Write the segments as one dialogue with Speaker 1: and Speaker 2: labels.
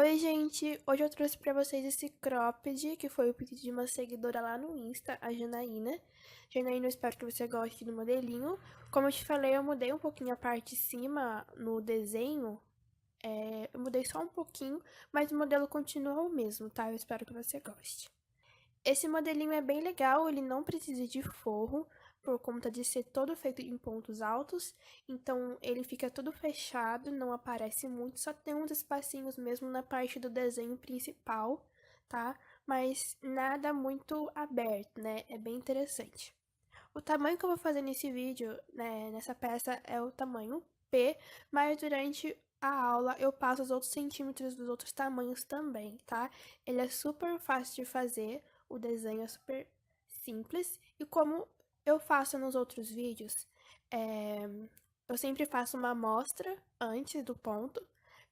Speaker 1: Oi, gente! Hoje eu trouxe pra vocês esse cropped, que foi o pedido de uma seguidora lá no Insta, a Janaína. Janaína, eu espero que você goste do modelinho. Como eu te falei, eu mudei um pouquinho a parte de cima no desenho. Eu mudei só um pouquinho, mas o modelo continua o mesmo, tá? Eu espero que você goste. Esse modelinho é bem legal, ele não precisa de forro, por conta de ser todo feito em pontos altos, então ele fica todo fechado, não aparece muito, só tem uns espacinhos mesmo na parte do desenho principal, tá? Mas nada muito aberto, né? É bem interessante. O tamanho que eu vou fazer nesse vídeo, né, nessa peça, é o tamanho P, mas durante a aula eu passo os outros centímetros dos outros tamanhos também, tá? Ele é super fácil de fazer, o desenho é super simples, e como eu faço nos outros vídeos, eu sempre faço uma amostra antes do ponto,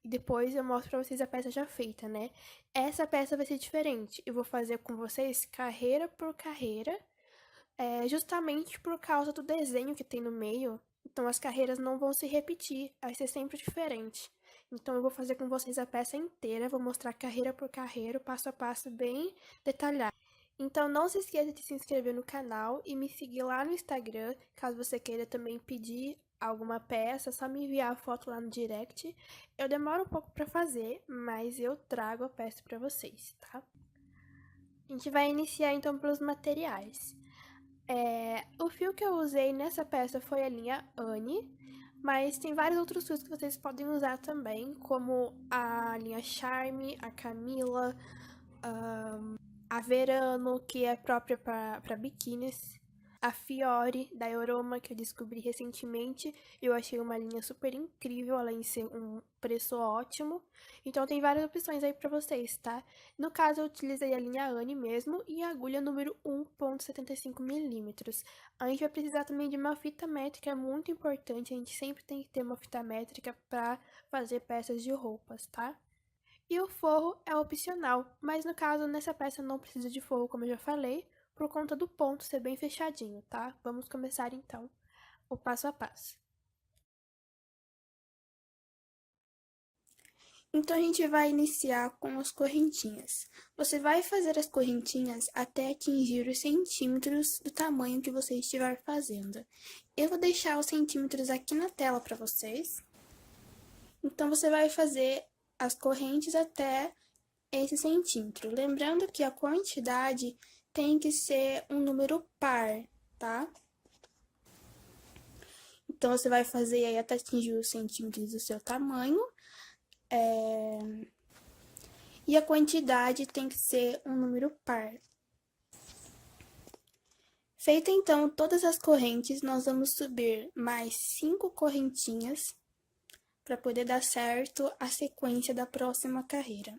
Speaker 1: e depois eu mostro pra vocês a peça já feita, né? Essa peça vai ser diferente, eu vou fazer com vocês carreira por carreira, justamente por causa do desenho que tem no meio, então as carreiras não vão se repetir, vai ser sempre diferente. Então eu vou fazer com vocês a peça inteira, vou mostrar carreira por carreira, passo a passo bem detalhado. Então não se esqueça de se inscrever no canal e me seguir lá no Instagram, caso você queira também pedir alguma peça, é só me enviar a foto lá no direct. Eu demoro um pouco para fazer, mas eu trago a peça para vocês, tá? A gente vai iniciar então pelos materiais. O fio que eu usei nessa peça foi a linha Anne, mas tem vários outros fios que vocês podem usar também, como a linha Charme, a Camila, a Verano, que é própria para biquínis, a Fiore, da Euroma, que eu descobri recentemente, eu achei uma linha super incrível, além de ser um preço ótimo. Então tem várias opções aí para vocês, tá? No caso, eu utilizei a linha Anne mesmo e a agulha número 1,75 milímetros. A gente vai precisar também de uma fita métrica, é muito importante, a gente sempre tem que ter uma fita métrica para fazer peças de roupas, tá? E o forro é opcional, mas no caso, nessa peça não precisa de forro, como eu já falei, por conta do ponto ser bem fechadinho, tá? Vamos começar então o passo a passo. Então a gente vai iniciar com as correntinhas. Você vai fazer as correntinhas até atingir os centímetros do tamanho que você estiver fazendo. Eu vou deixar os centímetros aqui na tela para vocês. Então você vai fazer as correntes até esse centímetro. Lembrando que a quantidade tem que ser um número par, tá? Então, você vai fazer aí até atingir os centímetros do seu tamanho. E a quantidade tem que ser um número par. Feita então todas as correntes, nós vamos subir mais 5 correntinhas para poder dar certo a sequência da próxima carreira.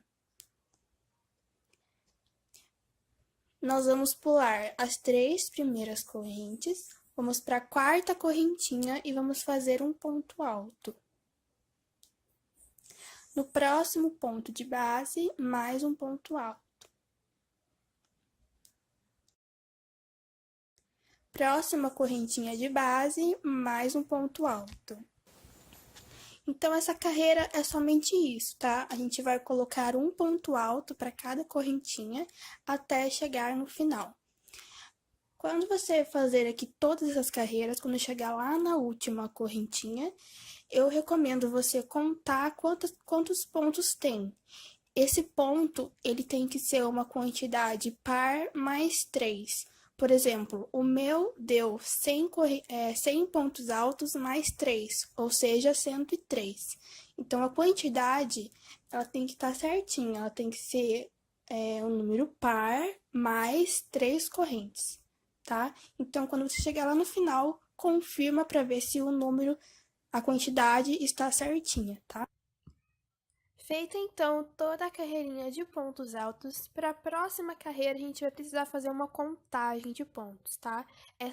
Speaker 1: Nós vamos pular as 3 primeiras correntes, vamos para a quarta correntinha e vamos fazer um ponto alto. No próximo ponto de base, mais um ponto alto. Próxima correntinha de base, mais um ponto alto. Então, essa carreira é somente isso, tá? A gente vai colocar um ponto alto para cada correntinha até chegar no final. Quando você fazer aqui todas essas carreiras, quando chegar lá na última correntinha, eu recomendo você contar quantos pontos tem. Esse ponto, ele tem que ser uma quantidade par mais 3. Por exemplo, o meu deu 100 pontos altos mais 3, ou seja, 103. Então, a quantidade, ela tem que estar certinha, ela tem que ser um número par mais 3 correntes, tá? Então, quando você chegar lá no final, confirma para ver se o número, a quantidade está certinha, tá? Feita então toda a carreirinha de pontos altos, para a próxima carreira a gente vai precisar fazer uma contagem de pontos, tá? É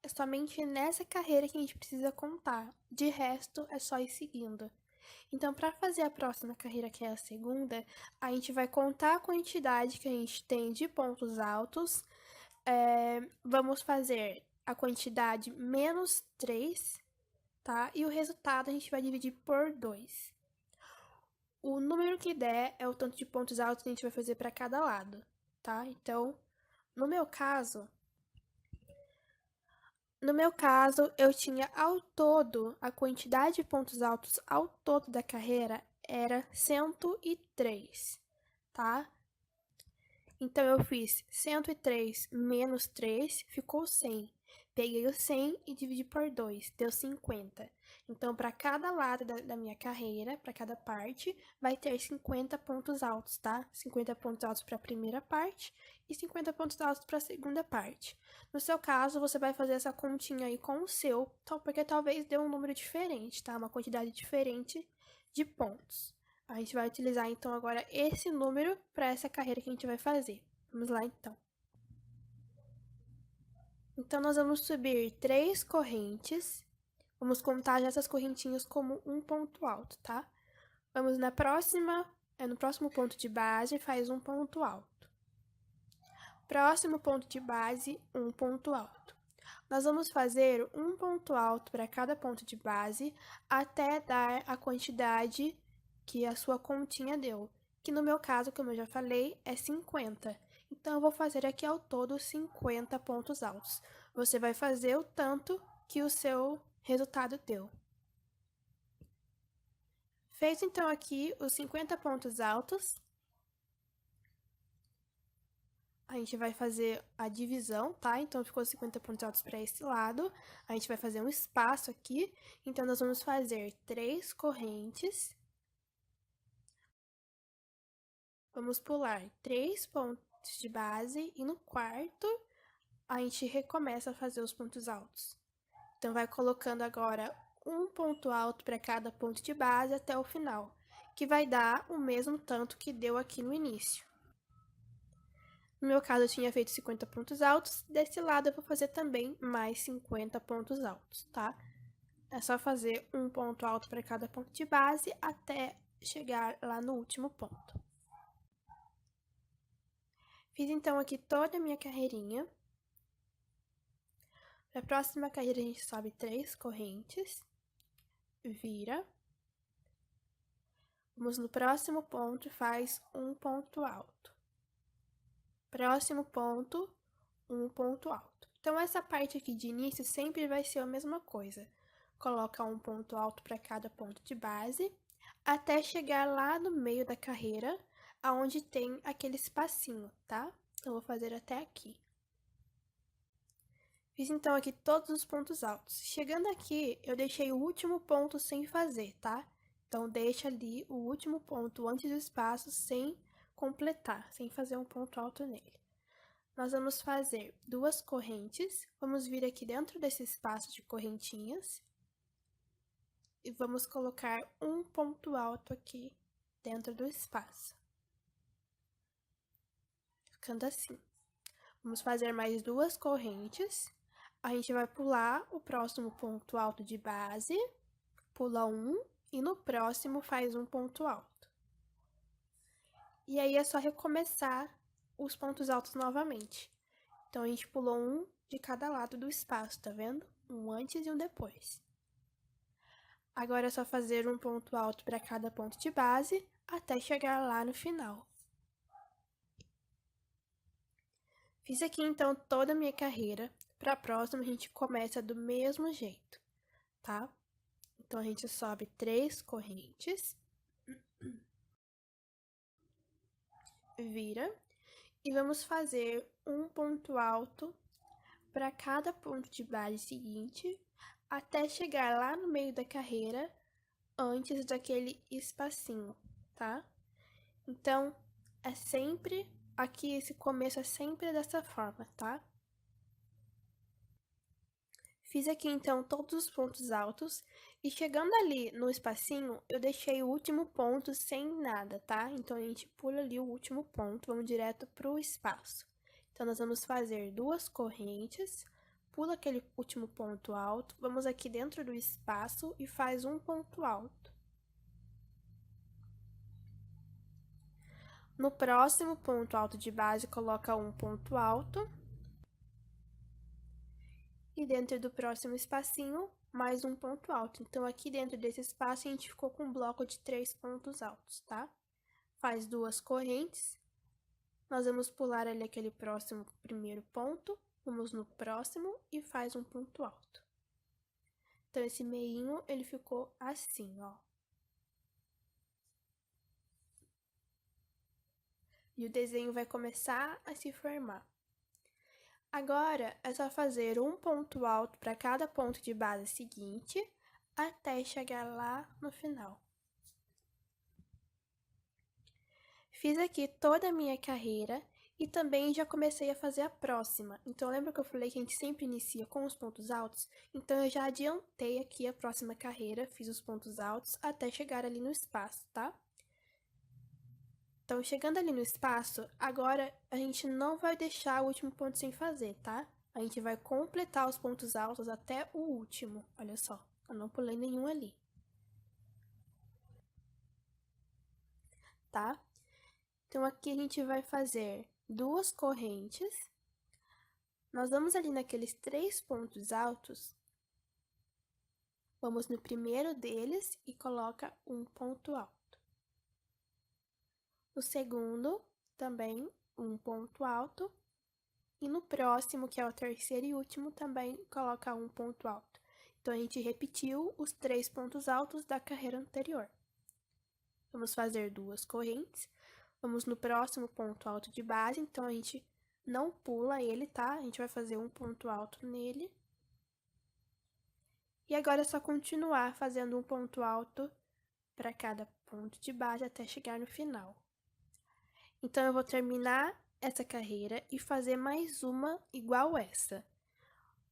Speaker 1: somente nessa carreira que a gente precisa contar, de resto é só ir seguindo. Então, para fazer a próxima carreira, que é a segunda, a gente vai contar a quantidade que a gente tem de pontos altos, vamos fazer a quantidade menos 3, tá? E o resultado a gente vai dividir por 2. O número que der é o tanto de pontos altos que a gente vai fazer para cada lado, tá? Então, no meu caso, eu tinha ao todo, a quantidade de pontos altos ao todo da carreira era 103, tá? Então, eu fiz 103 menos 3, ficou 100. Peguei o 100 e dividi por 2, deu 50. Então, para cada lado da minha carreira, para cada parte, vai ter 50 pontos altos, tá? 50 pontos altos para a primeira parte e 50 pontos altos para a segunda parte. No seu caso, você vai fazer essa continha aí com o seu, porque talvez dê um número diferente, tá? Uma quantidade diferente de pontos. A gente vai utilizar, então, agora esse número para essa carreira que a gente vai fazer. Vamos lá, então. Então, nós vamos subir 3 correntes. Vamos contar já essas correntinhas como um ponto alto, tá? Vamos no próximo ponto de base, faz um ponto alto. Próximo ponto de base, um ponto alto. Nós vamos fazer um ponto alto para cada ponto de base até dar a quantidade que a sua continha deu, que no meu caso, como eu já falei, é 50. Então, eu vou fazer aqui ao todo 50 pontos altos. Você vai fazer o tanto que o seu resultado deu. Fez, então, aqui os 50 pontos altos. A gente vai fazer a divisão, tá? Então, ficou 50 pontos altos para esse lado. A gente vai fazer um espaço aqui. Então, nós vamos fazer 3 correntes. Vamos pular 3 pontos de base e no quarto, a gente recomeça a fazer os pontos altos. Então, vai colocando agora um ponto alto para cada ponto de base até o final, que vai dar o mesmo tanto que deu aqui no início. No meu caso, eu tinha feito 50 pontos altos, desse lado eu vou fazer também mais 50 pontos altos, tá? É só fazer um ponto alto para cada ponto de base até chegar lá no último ponto. Fiz, então, aqui toda a minha carreirinha. Para a próxima carreira, a gente sobe 3 correntes, vira. Vamos no próximo ponto e faz um ponto alto. Próximo ponto, um ponto alto. Então, essa parte aqui de início sempre vai ser a mesma coisa. Coloca um ponto alto para cada ponto de base, até chegar lá no meio da carreira, aonde tem aquele espacinho, tá? Eu vou fazer até aqui. Fiz, então, aqui todos os pontos altos. Chegando aqui, eu deixei o último ponto sem fazer, tá? Então, deixa ali o último ponto antes do espaço sem completar, sem fazer um ponto alto nele. Nós vamos fazer 2 correntes, vamos vir aqui dentro desse espaço de correntinhas e vamos colocar um ponto alto aqui dentro do espaço. Ficando assim. Vamos fazer mais 2 correntes, a gente vai pular o próximo ponto alto de base, pula um e no próximo faz um ponto alto. E aí, é só recomeçar os pontos altos novamente. Então, a gente pulou um de cada lado do espaço, tá vendo? Um antes e um depois. Agora, é só fazer um ponto alto para cada ponto de base, até chegar lá no final. Fiz aqui, então, toda a minha carreira. Para a próxima, a gente começa do mesmo jeito, tá? Então, a gente sobe 3 correntes, vira, e vamos fazer um ponto alto para cada ponto de base seguinte, até chegar lá no meio da carreira, antes daquele espacinho, tá? Então, é sempre, aqui esse começo é sempre dessa forma, tá? Fiz aqui, então, todos os pontos altos, e chegando ali no espacinho, eu deixei o último ponto sem nada, tá? Então, a gente pula ali o último ponto, vamos direto pro espaço. Então, nós vamos fazer 2 correntes, pula aquele último ponto alto, vamos aqui dentro do espaço e faz um ponto alto. No próximo ponto alto de base, coloca um ponto alto. E dentro do próximo espacinho, mais um ponto alto. Então, aqui dentro desse espaço, a gente ficou com um bloco de 3 pontos altos, tá? Faz 2 correntes. Nós vamos pular ali aquele próximo primeiro ponto, vamos no próximo e faz um ponto alto. Então, esse meinho, ele ficou assim, ó. E o desenho vai começar a se formar. Agora, é só fazer um ponto alto para cada ponto de base seguinte, até chegar lá no final. Fiz aqui toda a minha carreira e também já comecei a fazer a próxima. Então, lembra que eu falei que a gente sempre inicia com os pontos altos? Então, eu já adiantei aqui a próxima carreira, fiz os pontos altos até chegar ali no espaço, tá? Então, chegando ali no espaço, agora a gente não vai deixar o último ponto sem fazer, tá? A gente vai completar os pontos altos até o último. Olha só, eu não pulei nenhum ali. Tá? Então, aqui a gente vai fazer 2 correntes. Nós vamos ali naqueles 3 pontos altos. Vamos no primeiro deles e coloca um ponto alto. No segundo, também um ponto alto. E no próximo, que é o terceiro e último, também coloca um ponto alto. Então, a gente repetiu os 3 pontos altos da carreira anterior. Vamos fazer 2 correntes. Vamos no próximo ponto alto de base, então a gente não pula ele, tá? A gente vai fazer um ponto alto nele. E agora é só continuar fazendo um ponto alto para cada ponto de base até chegar no final. Então, eu vou terminar essa carreira e fazer mais uma igual essa.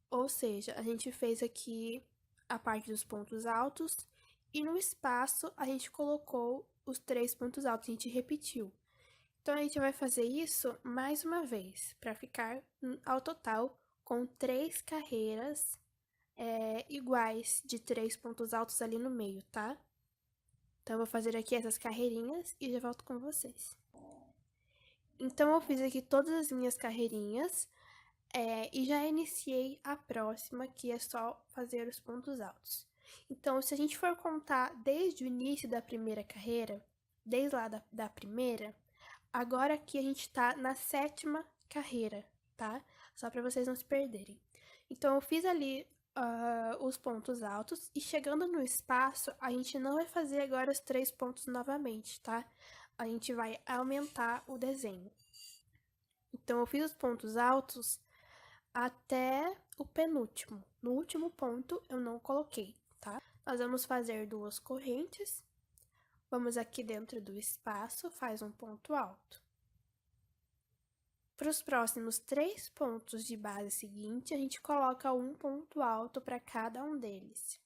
Speaker 1: Ou seja, a gente fez aqui a parte dos pontos altos e no espaço a gente colocou os 3 pontos altos, a gente repetiu. Então, a gente vai fazer isso mais uma vez, para ficar ao total com 3 carreiras iguais de 3 pontos altos ali no meio, tá? Então, eu vou fazer aqui essas carreirinhas e já volto com vocês. Então, eu fiz aqui todas as minhas carreirinhas e já iniciei a próxima, que é só fazer os pontos altos. Então, se a gente for contar desde o início da primeira carreira, desde lá da primeira, agora aqui a gente tá na 7ª carreira, tá? Só para vocês não se perderem. Então, eu fiz ali os pontos altos e chegando no espaço, a gente não vai fazer agora os 3 pontos novamente, tá? A gente vai aumentar o desenho. Então, eu fiz os pontos altos até o penúltimo. No último ponto, eu não coloquei, tá? Nós vamos fazer 2 correntes. Vamos aqui dentro do espaço, faz um ponto alto. Para os próximos 3 pontos de base seguinte, a gente coloca um ponto alto para cada um deles.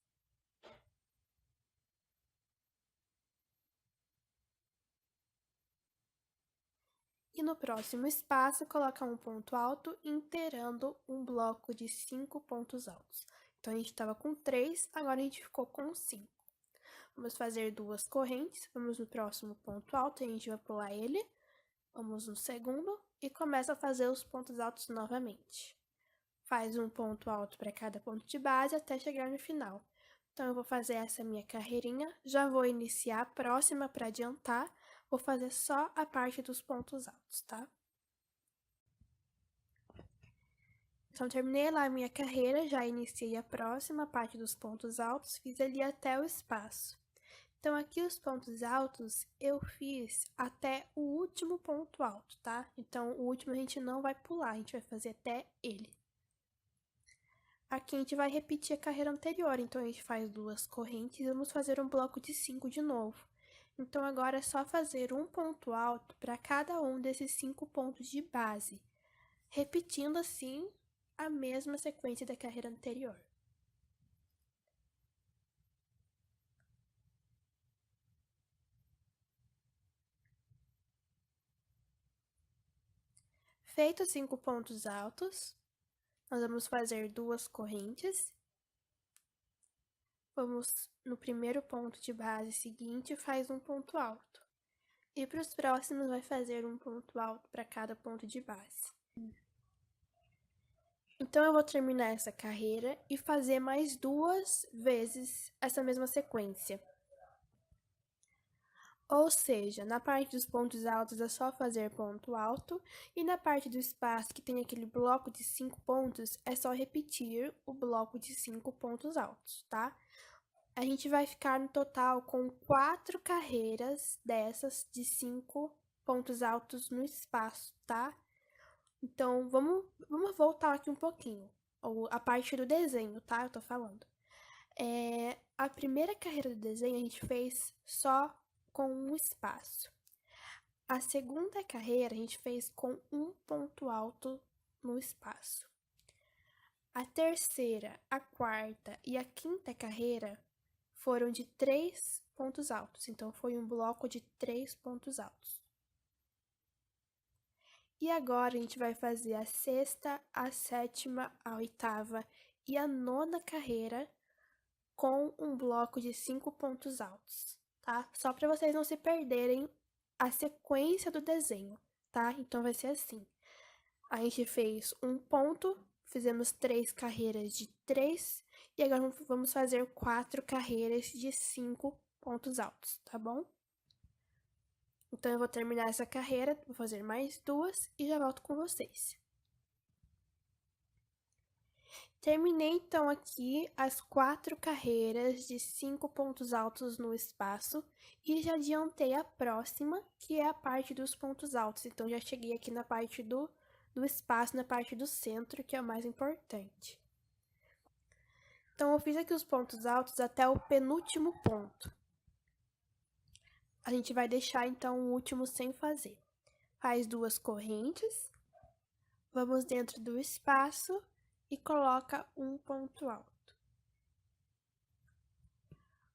Speaker 1: E no próximo espaço, coloca um ponto alto, inteirando um bloco de 5 pontos altos. Então, a gente estava com 3, agora a gente ficou com 5. Vamos fazer 2 correntes, vamos no próximo ponto alto, a gente vai pular ele. Vamos no segundo e começa a fazer os pontos altos novamente. Faz um ponto alto para cada ponto de base até chegar no final. Então, eu vou fazer essa minha carreirinha, já vou iniciar a próxima para adiantar, vou fazer só a parte dos pontos altos, tá? Então, terminei lá a minha carreira, já iniciei a próxima parte dos pontos altos, fiz ali até o espaço. Então, aqui os pontos altos eu fiz até o último ponto alto, tá? Então, o último a gente não vai pular, a gente vai fazer até ele. Aqui a gente vai repetir a carreira anterior, então a gente faz 2 correntes e vamos fazer um bloco de 5 de novo. Então, agora é só fazer um ponto alto para cada um desses 5 pontos de base, repetindo assim a mesma sequência da carreira anterior. Feitos 5 pontos altos, nós vamos fazer 2 correntes. Vamos no primeiro ponto de base seguinte, faz um ponto alto. E para os próximos, vai fazer um ponto alto para cada ponto de base. Então, eu vou terminar essa carreira e fazer mais 2 vezes essa mesma sequência. Ou seja, na parte dos pontos altos é só fazer ponto alto, e na parte do espaço que tem aquele bloco de 5 pontos, é só repetir o bloco de 5 pontos altos, tá? A gente vai ficar no total com 4 carreiras dessas de 5 pontos altos no espaço, tá? Então, vamos voltar aqui um pouquinho. A parte do desenho, tá? Eu tô falando. A primeira carreira do desenho a gente fez só com um espaço. A segunda carreira a gente fez com um ponto alto no espaço. A terceira, a quarta e a quinta carreira foram de 3 pontos altos. Então, foi um bloco de 3 pontos altos. E agora a gente vai fazer a sexta, a sétima, a oitava e a nona carreira com um bloco de 5 pontos altos, tá? Só para vocês não se perderem a sequência do desenho, tá? Então vai ser assim. A gente fez um ponto, fizemos 3 carreiras de 3 e agora vamos fazer 4 carreiras de 5 pontos altos, tá bom? Então, eu vou terminar essa carreira, vou fazer mais 2 e já volto com vocês. Terminei, então, aqui as 4 carreiras de 5 pontos altos no espaço e já adiantei a próxima, que é a parte dos pontos altos. Então, já cheguei aqui na parte do espaço, na parte do centro, que é o mais importante. Então, eu fiz aqui os pontos altos até o penúltimo ponto. A gente vai deixar, então, o último sem fazer. Faz 2 correntes, vamos dentro do espaço e coloca um ponto alto.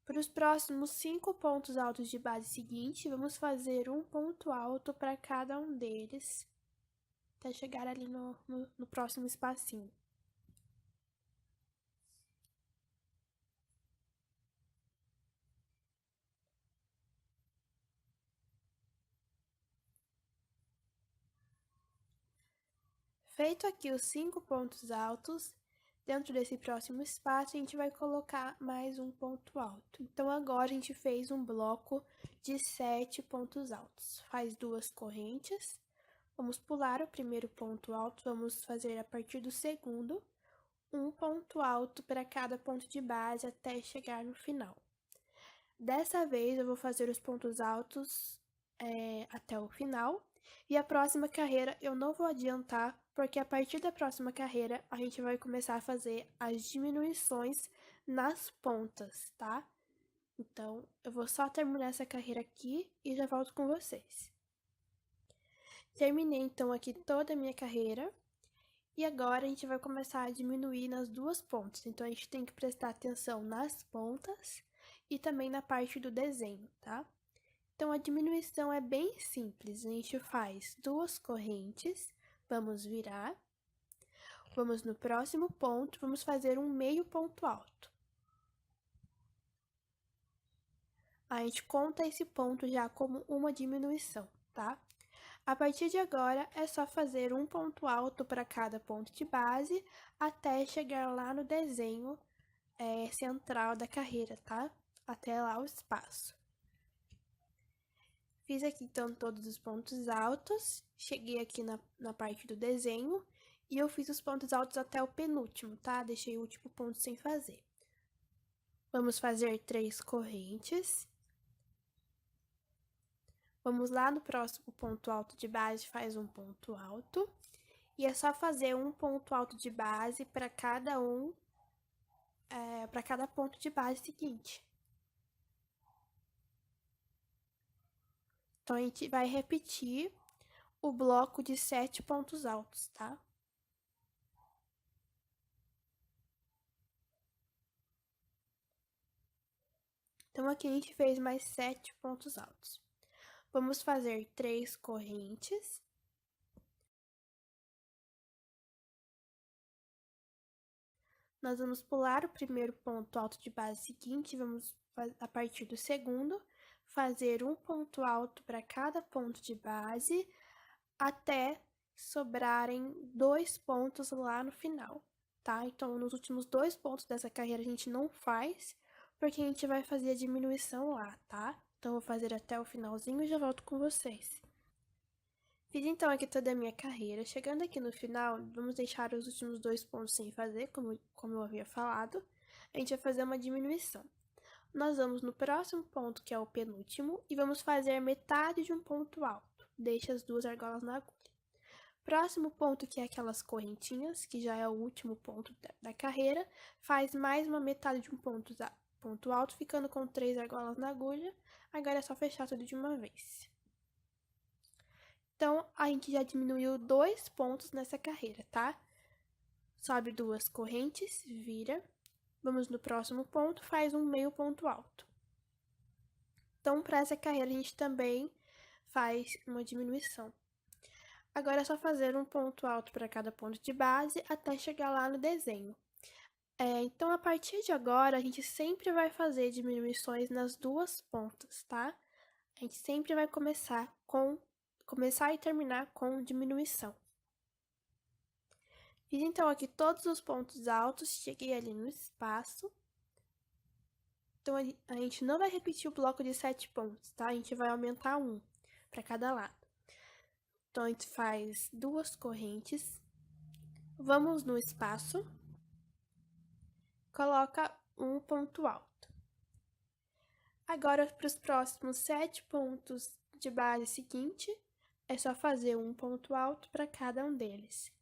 Speaker 1: Para os próximos 5 pontos altos de base seguinte, vamos fazer um ponto alto para cada um deles, até chegar ali no próximo espacinho. Feito aqui os 5 pontos altos, dentro desse próximo espaço, a gente vai colocar mais um ponto alto. Então, agora a gente fez um bloco de 7 pontos altos. Faz 2 correntes. Vamos pular o primeiro ponto alto, vamos fazer a partir do segundo, um ponto alto para cada ponto de base até chegar no final. Dessa vez, eu vou fazer os pontos altos até o final. E a próxima carreira eu não vou adiantar, porque a partir da próxima carreira a gente vai começar a fazer as diminuições nas pontas, tá? Então, eu vou só terminar essa carreira aqui e já volto com vocês. Terminei, então, aqui toda a minha carreira. E agora a gente vai começar a diminuir nas 2 pontas. Então, a gente tem que prestar atenção nas pontas e também na parte do desenho, tá? Então, a diminuição é bem simples. A gente faz 2 correntes, vamos virar. Vamos no próximo ponto, vamos fazer um meio ponto alto. A gente conta esse ponto já como uma diminuição, tá? A partir de agora, é só fazer um ponto alto para cada ponto de base, até chegar lá no desenho central da carreira, tá? Até lá o espaço. Fiz aqui, então, todos os pontos altos, cheguei aqui na parte do desenho, e eu fiz os pontos altos até o penúltimo, tá? Deixei o último ponto sem fazer. Vamos fazer 3 correntes. Vamos lá no próximo ponto alto de base, faz um ponto alto. E é só fazer um ponto alto de base para cada para cada ponto de base seguinte. Então, a gente vai repetir o bloco de 7 pontos altos, tá? Então, aqui a gente fez mais 7 pontos altos. Vamos fazer 3 correntes. Nós vamos pular o primeiro ponto alto de base seguinte, vamos, a partir do segundo, fazer um ponto alto para cada ponto de base, até sobrarem 2 pontos lá no final, tá? Então, nos últimos 2 pontos dessa carreira a gente não faz, porque a gente vai fazer a diminuição lá, tá? Então, eu vou fazer até o finalzinho e já volto com vocês. Fiz então aqui toda a minha carreira. Chegando aqui no final, vamos deixar os últimos 2 pontos sem fazer, como eu havia falado. A gente vai fazer uma diminuição. Nós vamos no próximo ponto, que é o penúltimo, e vamos fazer metade de um ponto alto. Deixa as 2 argolas na agulha. Próximo ponto, que é aquelas correntinhas, que já é o último ponto da carreira, faz mais uma metade de um ponto alto, ficando com 3 argolas na agulha. Agora é só fechar tudo de uma vez. Então, a gente já diminuiu 2 pontos nessa carreira, tá? Sobe 2 correntes, vira. Vamos no próximo ponto, faz um meio ponto alto. Então, para essa carreira, a gente também faz uma diminuição. Agora é só fazer um ponto alto para cada ponto de base até chegar lá no desenho. Então, a partir de agora, a gente sempre vai fazer diminuições nas 2 pontas, tá? A gente sempre vai começar e terminar com diminuição. Fiz então aqui todos os pontos altos, cheguei ali no espaço. Então, a gente não vai repetir o bloco de 7 pontos, tá? A gente vai aumentar um para cada lado. Então, a gente faz 2 correntes, vamos no espaço, coloca um ponto alto. Agora, para os próximos 7 pontos de base seguinte, é só fazer um ponto alto para cada um deles.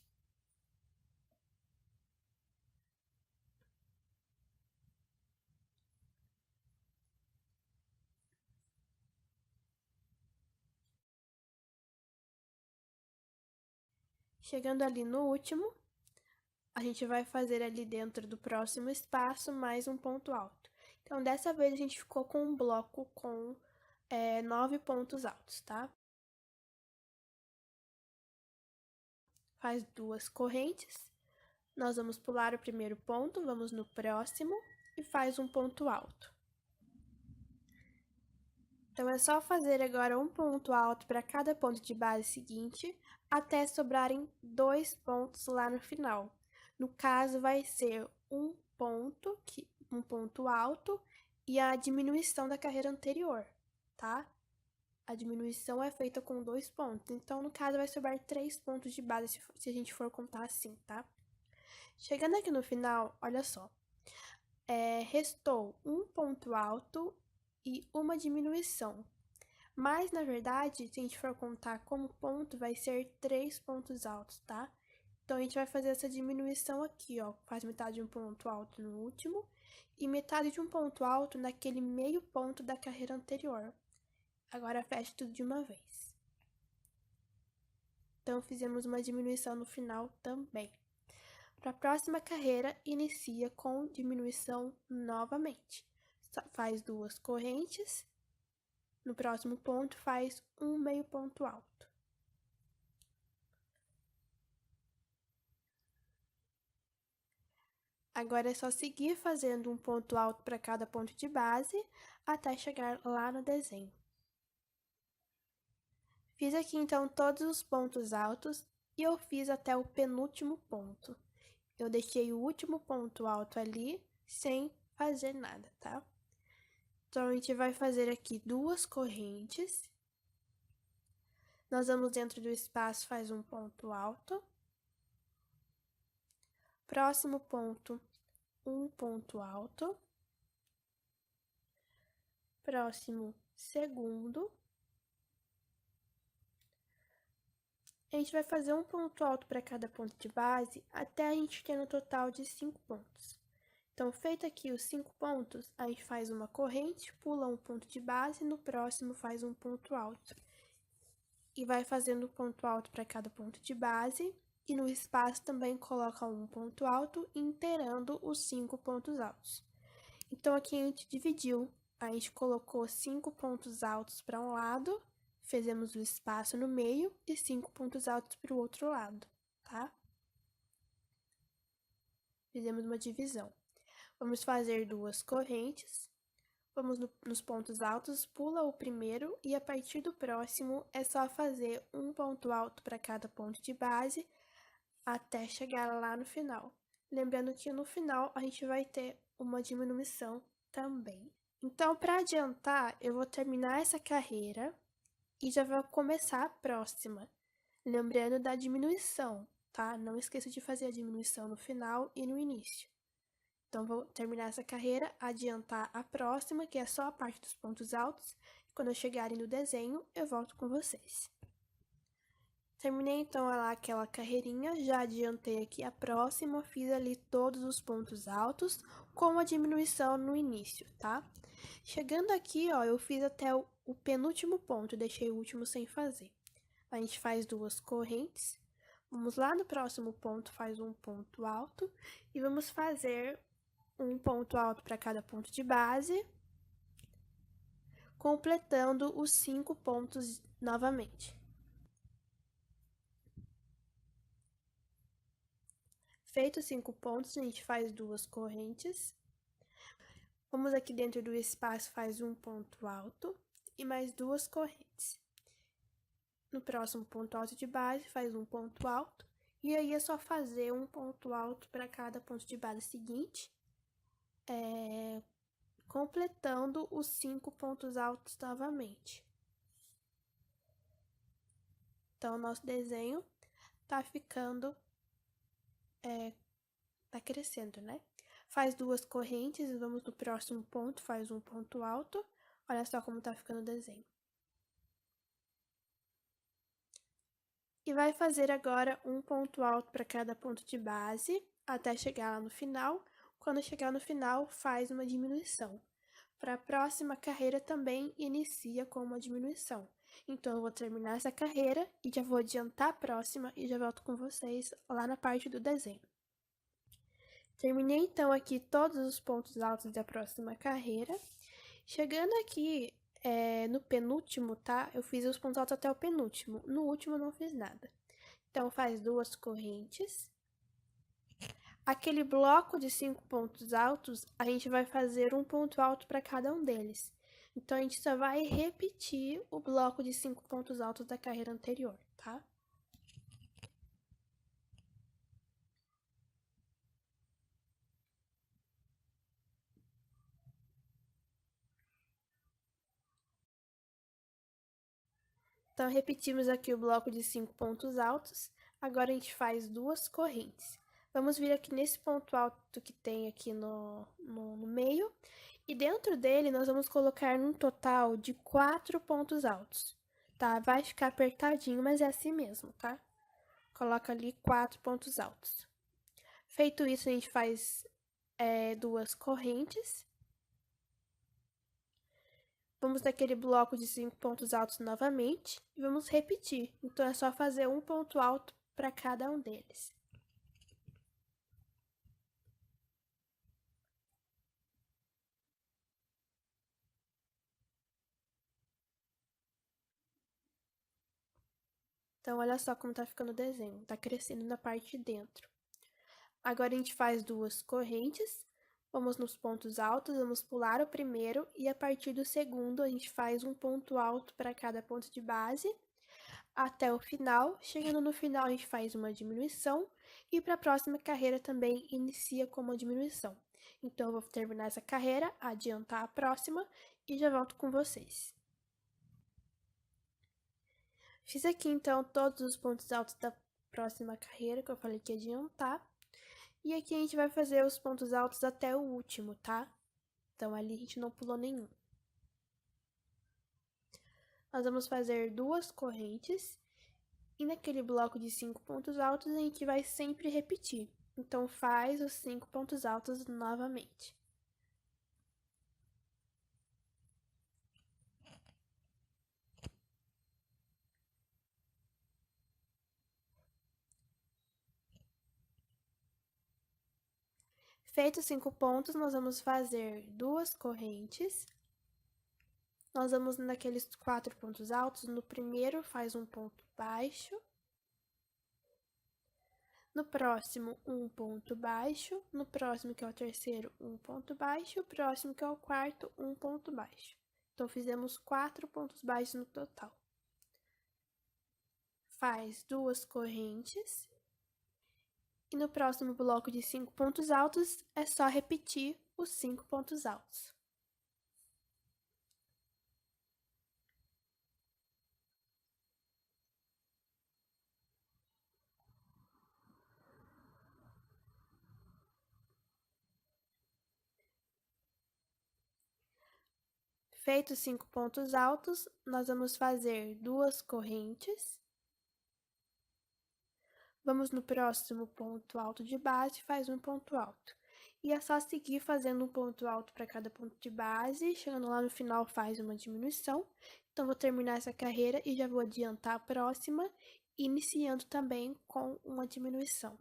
Speaker 1: Chegando ali no último, a gente vai fazer ali dentro do próximo espaço mais um ponto alto. Então, dessa vez a gente ficou com um bloco com 9 pontos altos, tá? Faz 2 correntes. Nós vamos pular o primeiro ponto, vamos no próximo e faz um ponto alto. Então, é só fazer agora um ponto alto para cada ponto de base seguinte, até sobrarem 2 pontos lá no final. No caso, vai ser um ponto alto e a diminuição da carreira anterior, tá? A diminuição é feita com 2 pontos. Então, no caso, vai sobrar 3 pontos de base se a gente for contar assim, tá? Chegando aqui no final, olha só. Restou um ponto alto e uma diminuição. Mas, na verdade, se a gente for contar como ponto, vai ser 3 pontos altos, tá? Então, a gente vai fazer essa diminuição aqui, ó. Faz metade de um ponto alto no último e metade de um ponto alto naquele meio ponto da carreira anterior. Agora, fecha tudo de uma vez. Então, fizemos uma diminuição no final também. Para a próxima carreira, inicia com diminuição novamente. Faz 2 correntes. No próximo ponto, faz um meio ponto alto. Agora é só seguir fazendo um ponto alto para cada ponto de base, até chegar lá no desenho. Fiz aqui, então, todos os pontos altos e eu fiz até o penúltimo ponto. Eu deixei o último ponto alto ali, sem fazer nada, tá? Então, a gente vai fazer aqui 2 correntes. Nós vamos dentro do espaço, faz um ponto alto. Próximo ponto, um ponto alto. Próximo, segundo. A gente vai fazer um ponto alto para cada ponto de base, até a gente ter no total de 5 pontos. Então, feito aqui os 5 pontos, a gente faz uma corrente, pula um ponto de base, no próximo faz um ponto alto. E vai fazendo ponto alto para cada ponto de base, e no espaço também coloca um ponto alto, inteirando os 5 pontos altos. Então, aqui a gente dividiu, a gente colocou 5 pontos altos para um lado, fizemos o espaço no meio e 5 pontos altos para o outro lado, tá? Fizemos uma divisão. Vamos fazer 2 correntes, Vamos nos pontos altos, pula o primeiro e a partir do próximo é só fazer um ponto alto para cada ponto de base até chegar lá no final. Lembrando que no final a gente vai ter uma diminuição também. Então, para adiantar, eu vou terminar essa carreira e já vou começar a próxima. Lembrando da diminuição, tá? Não esqueça de fazer a diminuição no final e no início. Então, vou terminar essa carreira, adiantar a próxima, que é só a parte dos pontos altos. Quando eu chegarem no desenho, eu volto com vocês. Terminei então lá aquela carreirinha, já adiantei aqui a próxima, fiz ali todos os pontos altos com a diminuição no início, tá? Chegando aqui, ó, eu fiz até o penúltimo ponto, deixei o último sem fazer. A gente faz duas correntes, vamos lá no próximo ponto, faz um ponto alto e vamos fazer um ponto alto para cada ponto de base, completando os 5 pontos novamente. Feito os 5 pontos, a gente faz duas correntes. Vamos aqui dentro do espaço, faz um ponto alto e mais duas correntes. No próximo ponto alto de base, faz um ponto alto. E aí é só fazer um ponto alto para cada ponto de base seguinte, completando os 5 pontos altos novamente. Então, o nosso desenho tá ficando, tá crescendo, né? Faz duas correntes e vamos no próximo ponto, faz um ponto alto. Olha só como tá ficando o desenho. E vai fazer agora um ponto alto para cada ponto de base, até chegar lá no final. Quando chegar no final, faz uma diminuição. Para a próxima carreira também inicia com uma diminuição. Então, eu vou terminar essa carreira e já vou adiantar a próxima e já volto com vocês lá na parte do desenho. Terminei então aqui todos os pontos altos da próxima carreira. Chegando aqui no penúltimo, tá? Eu fiz os pontos altos até o penúltimo. No último eu não fiz nada. Então, faz duas correntes. Aquele bloco de 5 pontos altos, a gente vai fazer um ponto alto para cada um deles. Então, a gente só vai repetir o bloco de 5 pontos altos da carreira anterior, tá? Então, repetimos aqui o bloco de 5 pontos altos. Agora, a gente faz duas correntes. Vamos vir aqui nesse ponto alto que tem aqui no meio. E dentro dele, nós vamos colocar um total de 4 pontos altos, tá? Vai ficar apertadinho, mas é assim mesmo, tá? Coloca ali 4 pontos altos. Feito isso, a gente faz duas correntes. Vamos naquele bloco de 5 pontos altos novamente e vamos repetir. Então, é só fazer um ponto alto para cada um deles. Então, olha só como tá ficando o desenho. Tá crescendo na parte de dentro. Agora, a gente faz duas correntes. Vamos nos pontos altos, vamos pular o primeiro e a partir do segundo a gente faz um ponto alto para cada ponto de base até o final. Chegando no final, a gente faz uma diminuição e para a próxima carreira também inicia com uma diminuição. Então, eu vou terminar essa carreira, adiantar a próxima e já volto com vocês. Fiz aqui, então, todos os pontos altos da próxima carreira que eu falei que ia adiantar. E aqui a gente vai fazer os pontos altos até o último, tá? Então, ali a gente não pulou nenhum. Nós vamos fazer duas correntes. E naquele bloco de 5 pontos altos, a gente vai sempre repetir. Então, faz os 5 pontos altos novamente. Feitos 5 pontos, nós vamos fazer duas correntes. Nós vamos naqueles 4 pontos altos, no primeiro faz um ponto baixo. No próximo, um ponto baixo. No próximo, que é o terceiro, um ponto baixo. O próximo, que é o quarto, um ponto baixo. Então, fizemos 4 pontos baixos no total. Faz 2 correntes. E no próximo bloco de 5 pontos altos, é só repetir os 5 pontos altos. Feitos 5 pontos altos, nós vamos fazer 2 correntes. Vamos no próximo ponto alto de base, faz um ponto alto. E é só seguir fazendo um ponto alto para cada ponto de base, chegando lá no final faz uma diminuição. Então, vou terminar essa carreira e já vou adiantar a próxima, iniciando também com uma diminuição.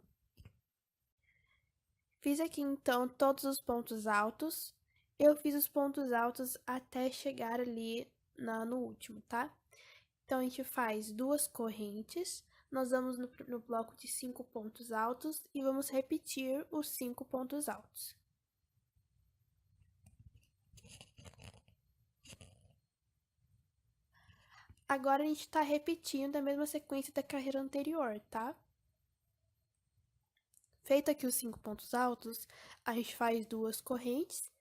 Speaker 1: Fiz aqui, então, todos os pontos altos. Eu fiz os pontos altos até chegar ali no último, tá? Então, a gente faz 2 correntes. Nós vamos no bloco de 5 pontos altos e vamos repetir os 5 pontos altos. Agora, a gente tá repetindo a mesma sequência da carreira anterior, tá? Feito aqui os 5 pontos altos, a gente faz 2 correntes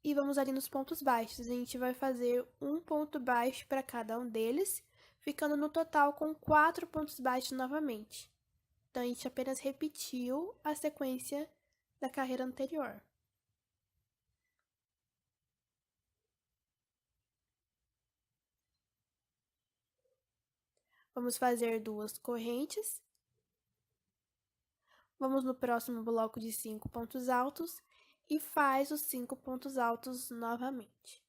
Speaker 1: e vamos ali nos pontos baixos. A gente vai fazer um ponto baixo para cada um deles, ficando no total com 4 pontos baixos novamente. Então, a gente apenas repetiu a sequência da carreira anterior. Vamos fazer 2 correntes. Vamos no próximo bloco de 5 pontos altos e faz os 5 pontos altos novamente.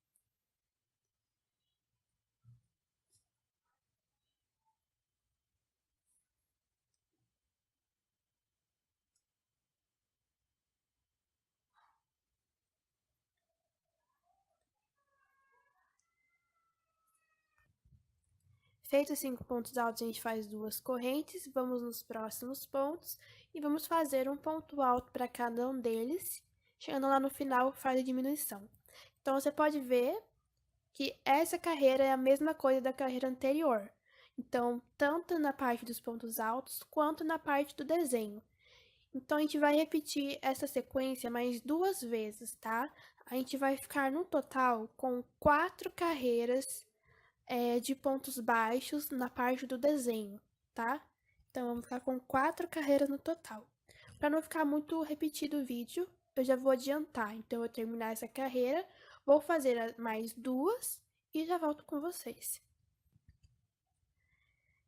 Speaker 1: Feitos os 5 pontos altos, a gente faz 2 correntes, vamos nos próximos pontos e vamos fazer um ponto alto para cada um deles. Chegando lá no final, faz a diminuição. Então, você pode ver que essa carreira é a mesma coisa da carreira anterior. Então, tanto na parte dos pontos altos, quanto na parte do desenho. Então, a gente vai repetir essa sequência mais 2 vezes, tá? A gente vai ficar no total com 4 carreiras de pontos baixos na parte do desenho, tá? Então, vamos ficar com 4 carreiras no total. Para não ficar muito repetido o vídeo, eu já vou adiantar. Então, eu vou terminar essa carreira, vou fazer mais 2 e já volto com vocês.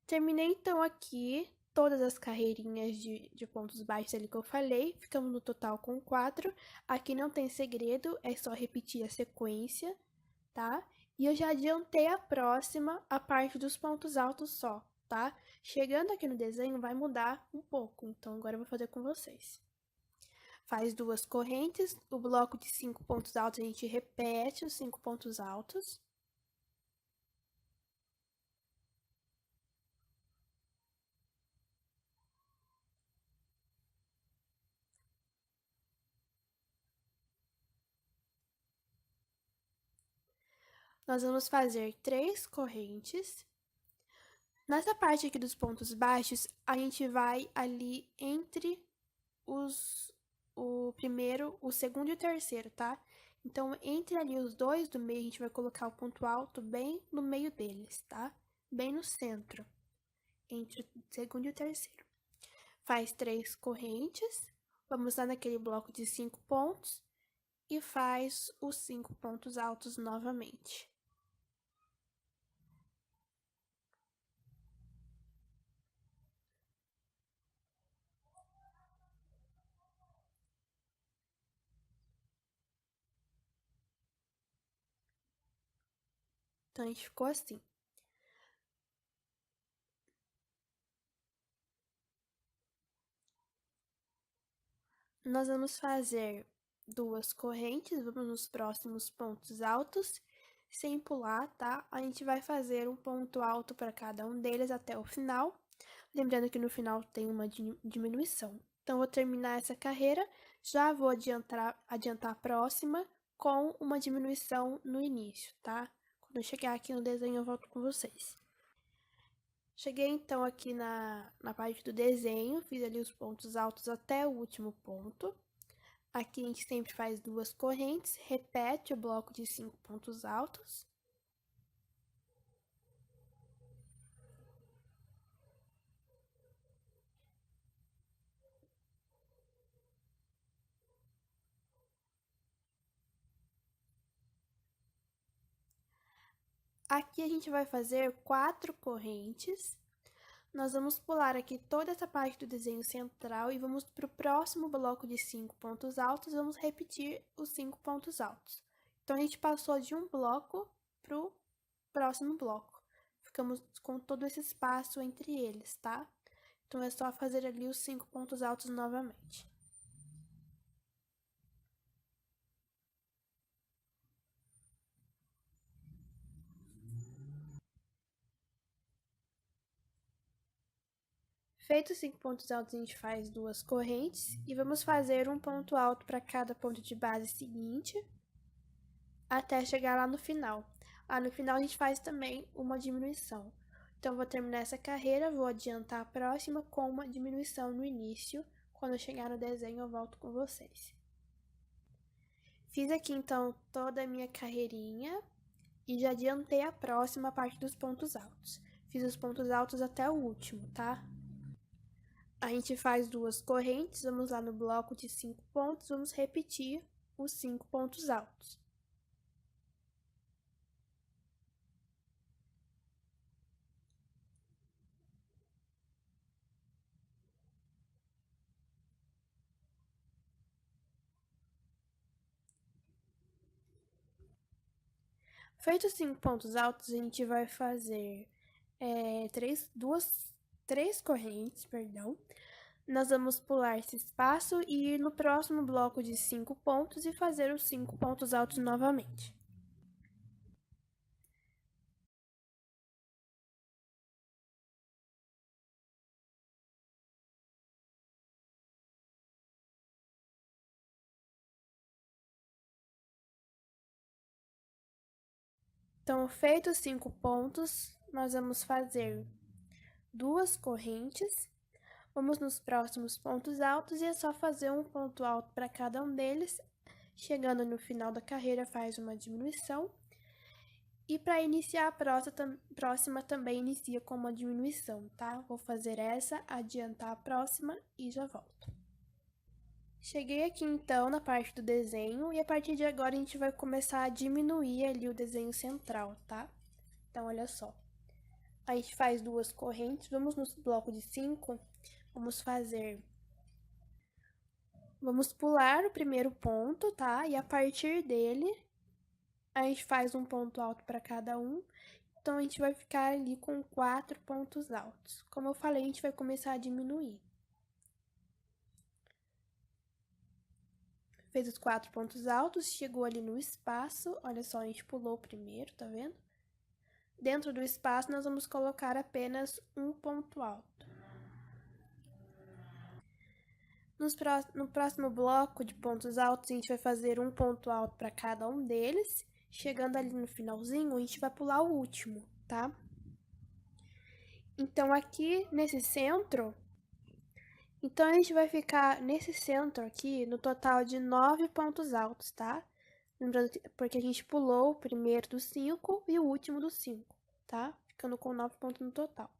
Speaker 1: Terminei, então, aqui todas as carreirinhas de pontos baixos ali que eu falei. Ficamos no total com 4. Aqui não tem segredo, é só repetir a sequência, tá? E eu já adiantei a próxima, a parte dos pontos altos só, tá? Chegando aqui no desenho vai mudar um pouco, então agora eu vou fazer com vocês. Faz 2 correntes, o bloco de 5 pontos altos a gente repete os 5 pontos altos. Nós vamos fazer 3 correntes. Nessa parte aqui dos pontos baixos, a gente vai ali entre o primeiro, o segundo e o terceiro, tá? Então, entre ali os dois do meio, a gente vai colocar o ponto alto bem no meio deles, tá? Bem no centro, entre o segundo e o terceiro. Faz 3 correntes, vamos lá naquele bloco de 5 pontos e faz os 5 pontos altos novamente. Então, a gente ficou assim. Nós vamos fazer 2 correntes, vamos nos próximos pontos altos, sem pular, tá? A gente vai fazer um ponto alto para cada um deles até o final. Lembrando que no final tem uma diminuição. Então, vou terminar essa carreira, já vou adiantar a próxima com uma diminuição no início, tá? Quando eu chegar aqui no desenho, eu volto com vocês. Cheguei então aqui na parte do desenho, fiz ali os pontos altos até o último ponto. Aqui a gente sempre faz 2 correntes, repete o bloco de 5 pontos altos. Aqui a gente vai fazer 4 correntes. Nós vamos pular aqui toda essa parte do desenho central e vamos para o próximo bloco de 5 pontos altos, vamos repetir os 5 pontos altos. Então, a gente passou de um bloco para o próximo bloco. Ficamos com todo esse espaço entre eles, tá? Então, é só fazer ali os 5 pontos altos novamente. Feitos os 5 pontos altos, a gente faz 2 correntes e vamos fazer um ponto alto para cada ponto de base seguinte, até chegar lá no final. Lá no final, a gente faz também uma diminuição. Então, vou terminar essa carreira, vou adiantar a próxima com uma diminuição no início. Quando eu chegar no desenho, eu volto com vocês. Fiz aqui, então, toda a minha carreirinha e já adiantei a próxima parte dos pontos altos. Fiz os pontos altos até o último, tá? A gente faz 2 correntes, vamos lá no bloco de 5 pontos, vamos repetir os 5 pontos altos. Feitos os 5 pontos altos, a gente vai fazer 3 correntes, perdão. Nós vamos pular esse espaço e ir no próximo bloco de 5 pontos e fazer os 5 pontos altos novamente. Então, feitos os 5 pontos, nós vamos fazer 2 correntes. Vamos nos próximos pontos altos e é só fazer um ponto alto para cada um deles. Chegando no final da carreira, faz uma diminuição. E para iniciar a próxima também inicia com uma diminuição, tá? Vou fazer essa, adiantar a próxima e já volto. Cheguei aqui então na parte do desenho e a partir de agora a gente vai começar a diminuir ali o desenho central, tá? Então, olha só. A gente faz 2 correntes, vamos no bloco de 5, vamos pular o primeiro ponto, tá? E a partir dele, a gente faz um ponto alto para cada um. Então, a gente vai ficar ali com 4 pontos altos. Como eu falei, a gente vai começar a diminuir. Fez os 4 pontos altos, chegou ali no espaço. Olha só, a gente pulou o primeiro, tá vendo? Dentro do espaço, nós vamos colocar apenas um ponto alto. No próximo bloco de pontos altos, a gente vai fazer um ponto alto para cada um deles. Chegando ali no finalzinho, a gente vai pular o último, tá? Então, aqui nesse centro, então a gente vai ficar nesse centro aqui no total de 9 pontos altos, tá? Lembrando que, porque a gente pulou o primeiro dos 5 e o último dos 5, tá? Ficando com 9 pontos no total.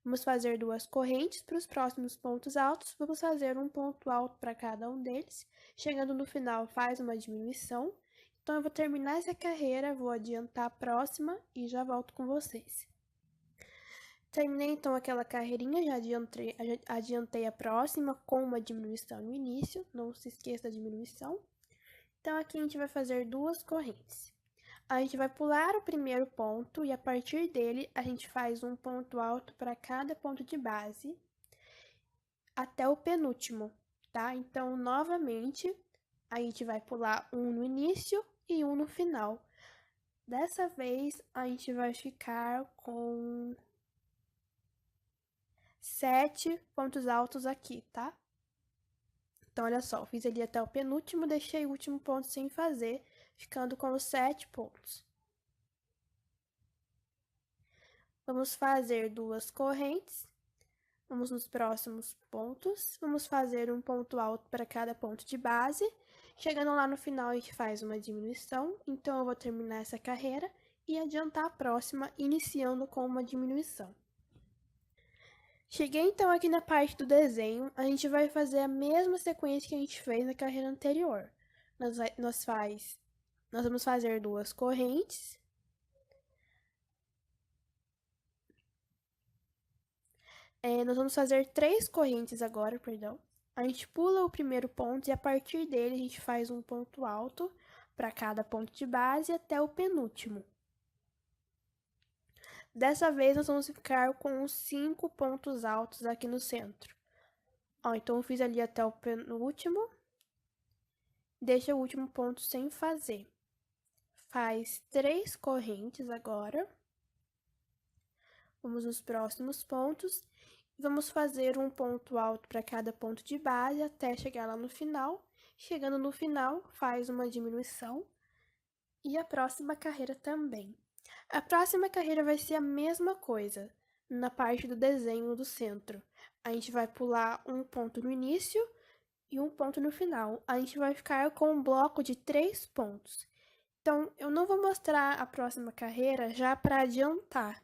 Speaker 1: Vamos fazer 2 correntes para os próximos pontos altos. Vamos fazer um ponto alto para cada um deles. Chegando no final, faz uma diminuição. Então, eu vou terminar essa carreira, vou adiantar a próxima e já volto com vocês. Terminei, então, aquela carreirinha, já adiantei a próxima com uma diminuição no início. Não se esqueça da diminuição. Então, aqui a gente vai fazer 2 correntes. A gente vai pular o primeiro ponto e a partir dele a gente faz um ponto alto para cada ponto de base até o penúltimo, tá? Então, novamente, a gente vai pular um no início e um no final. Dessa vez, a gente vai ficar com 7 pontos altos aqui, tá? Então, olha só, eu fiz ali até o penúltimo, deixei o último ponto sem fazer, ficando com os 7 pontos. Vamos fazer 2 correntes. Vamos nos próximos pontos. Vamos fazer um ponto alto para cada ponto de base. Chegando lá no final, a gente faz uma diminuição. Então, eu vou terminar essa carreira e adiantar a próxima, iniciando com uma diminuição. Cheguei então aqui na parte do desenho, a gente vai fazer a mesma sequência que a gente fez na carreira anterior. Nós vamos fazer 2 correntes. Nós vamos fazer 3 correntes agora, perdão. A gente pula o primeiro ponto e a partir dele a gente faz um ponto alto para cada ponto de base até o penúltimo. Dessa vez, nós vamos ficar com os 5 pontos altos aqui no centro. Ó, então, eu fiz ali até o penúltimo. Deixa o último ponto sem fazer. Faz 3 correntes agora. Vamos nos próximos pontos. Vamos fazer um ponto alto para cada ponto de base até chegar lá no final. Chegando no final, faz uma diminuição. E a próxima carreira também. A próxima carreira vai ser a mesma coisa, na parte do desenho do centro. A gente vai pular um ponto no início e um ponto no final. A gente vai ficar com um bloco de 3 pontos. Então, eu não vou mostrar a próxima carreira já para adiantar,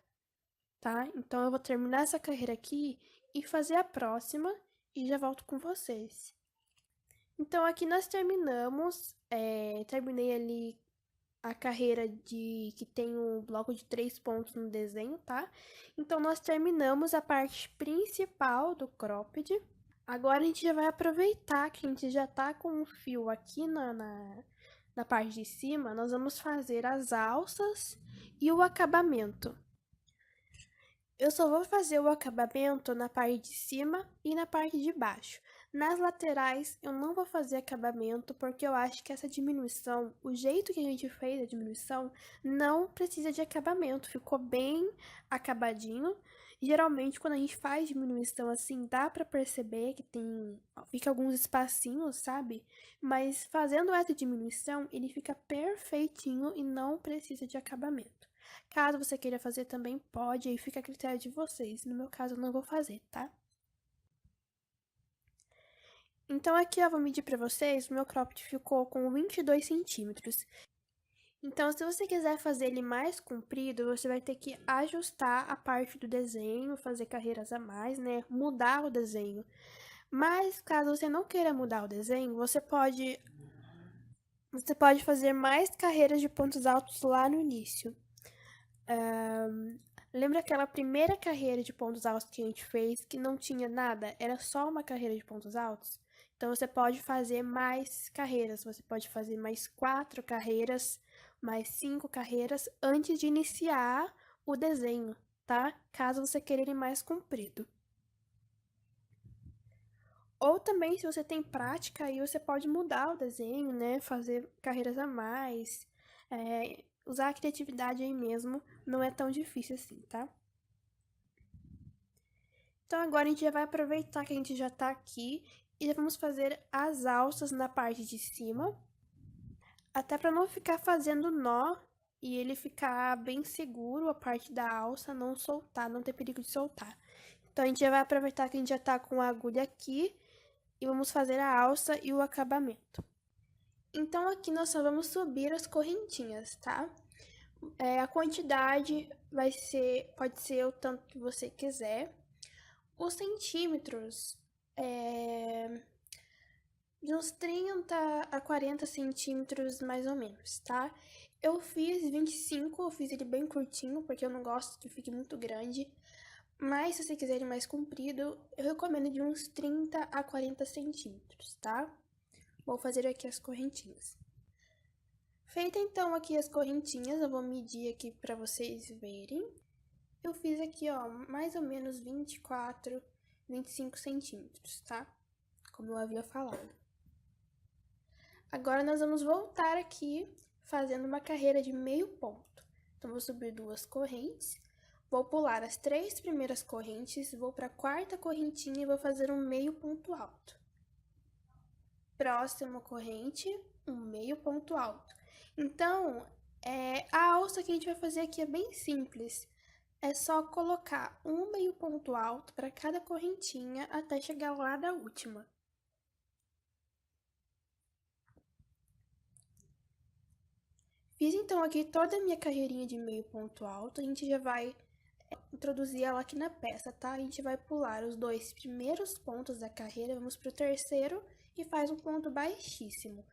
Speaker 1: tá? Então, eu vou terminar essa carreira aqui e fazer a próxima e já volto com vocês. Então, aqui nós terminamos, terminei ali a carreira que tem um bloco de 3 pontos no desenho, tá? Então, nós terminamos a parte principal do cropped. Agora, a gente já vai aproveitar que a gente já tá com um fio aqui na parte de cima, nós vamos fazer as alças e o acabamento. Eu só vou fazer o acabamento na parte de cima e na parte de baixo. Nas laterais, eu não vou fazer acabamento, porque eu acho que essa diminuição, o jeito que a gente fez a diminuição, não precisa de acabamento. Ficou bem acabadinho. Geralmente, quando a gente faz diminuição assim, dá pra perceber que fica alguns espacinhos, sabe? Mas fazendo essa diminuição, ele fica perfeitinho e não precisa de acabamento. Caso você queira fazer também pode, aí fica a critério de vocês. No meu caso, eu não vou fazer, tá? Então, aqui eu vou medir pra vocês, o meu cropped ficou com 22 centímetros. Então, se você quiser fazer ele mais comprido, você vai ter que ajustar a parte do desenho, fazer carreiras a mais, né? Mudar o desenho. Mas, caso você não queira mudar o desenho, você pode fazer mais carreiras de pontos altos lá no início. Lembra aquela primeira carreira de pontos altos que a gente fez, que não tinha nada? Era só uma carreira de pontos altos? Então, você pode fazer mais carreiras. Você pode fazer mais 4 carreiras, mais 5 carreiras, antes de iniciar o desenho, tá? Caso você queira ele mais comprido. Ou também, se você tem prática, aí você pode mudar o desenho, né? Fazer carreiras a mais. Usar a criatividade aí mesmo, não é tão difícil assim, tá? Então, agora a gente já vai aproveitar que a gente já tá aqui e já vamos fazer as alças na parte de cima. Até para não ficar fazendo nó e ele ficar bem seguro, a parte da alça não soltar, não ter perigo de soltar. Então, a gente já vai aproveitar que a gente já tá com a agulha aqui e vamos fazer a alça e o acabamento. Então, aqui nós só vamos subir as correntinhas, tá? A quantidade pode ser o tanto que você quiser. Os centímetros, de uns 30 a 40 centímetros, mais ou menos, tá? Eu fiz 25, eu fiz ele bem curtinho, porque eu não gosto que fique muito grande. Mas, se você quiser ele mais comprido, eu recomendo de uns 30 a 40 centímetros, tá? Vou fazer aqui as correntinhas. Feita, então, aqui as correntinhas, eu vou medir aqui pra vocês verem. Eu fiz aqui, ó, mais ou menos 24, 25 centímetros, tá? Como eu havia falado. Agora, nós vamos voltar aqui, fazendo uma carreira de meio ponto. Então, vou subir 2 correntes. Vou pular as 3 primeiras correntes, vou para a 4ª correntinha e vou fazer um meio ponto alto. Próxima corrente, um meio ponto alto. Então, a alça que a gente vai fazer aqui é bem simples. É só colocar um meio ponto alto para cada correntinha até chegar lá da última. Fiz então aqui toda a minha carreirinha de meio ponto alto, a gente já vai introduzir ela aqui na peça, tá? A gente vai pular os 2 primeiros pontos da carreira, vamos pro terceiro e faz um ponto baixíssimo.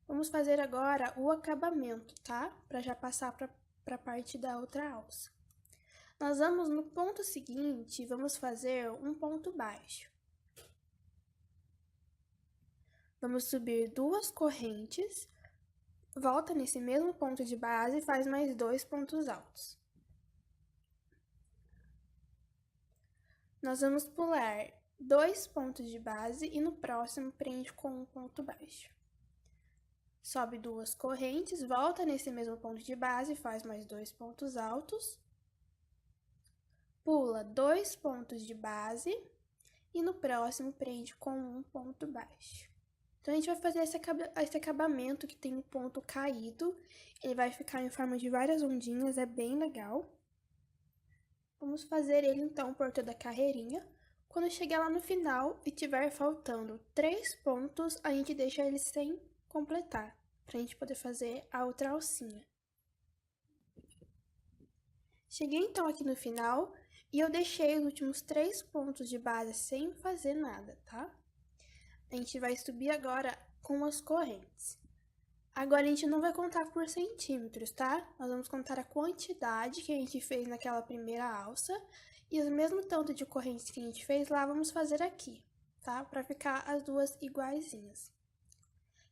Speaker 1: Vamos fazer agora o acabamento, tá? Para já passar para a parte da outra alça. Nós vamos no ponto seguinte, vamos fazer um ponto baixo. Vamos subir 2 correntes, volta nesse mesmo ponto de base e faz mais 2 pontos altos. Nós vamos pular 2 pontos de base e no próximo prende com um ponto baixo. Sobe 2 correntes, volta nesse mesmo ponto de base e faz mais 2 pontos altos. Pula 2 pontos de base e no próximo prende com um ponto baixo. Então, a gente vai fazer esse acabamento que tem um ponto caído. Ele vai ficar em forma de várias ondinhas, é bem legal. Vamos fazer ele, então, por toda a carreirinha. Quando chegar lá no final e tiver faltando 3 pontos, a gente deixa ele sem completar, pra gente poder fazer a outra alcinha. Cheguei, então, aqui no final e eu deixei os últimos 3 pontos de base sem fazer nada, tá? A gente vai subir agora com as correntes. Agora, a gente não vai contar por centímetros, tá? Nós vamos contar a quantidade que a gente fez naquela primeira alça e o mesmo tanto de correntes que a gente fez lá, vamos fazer aqui, tá? Pra ficar as duas iguaizinhas.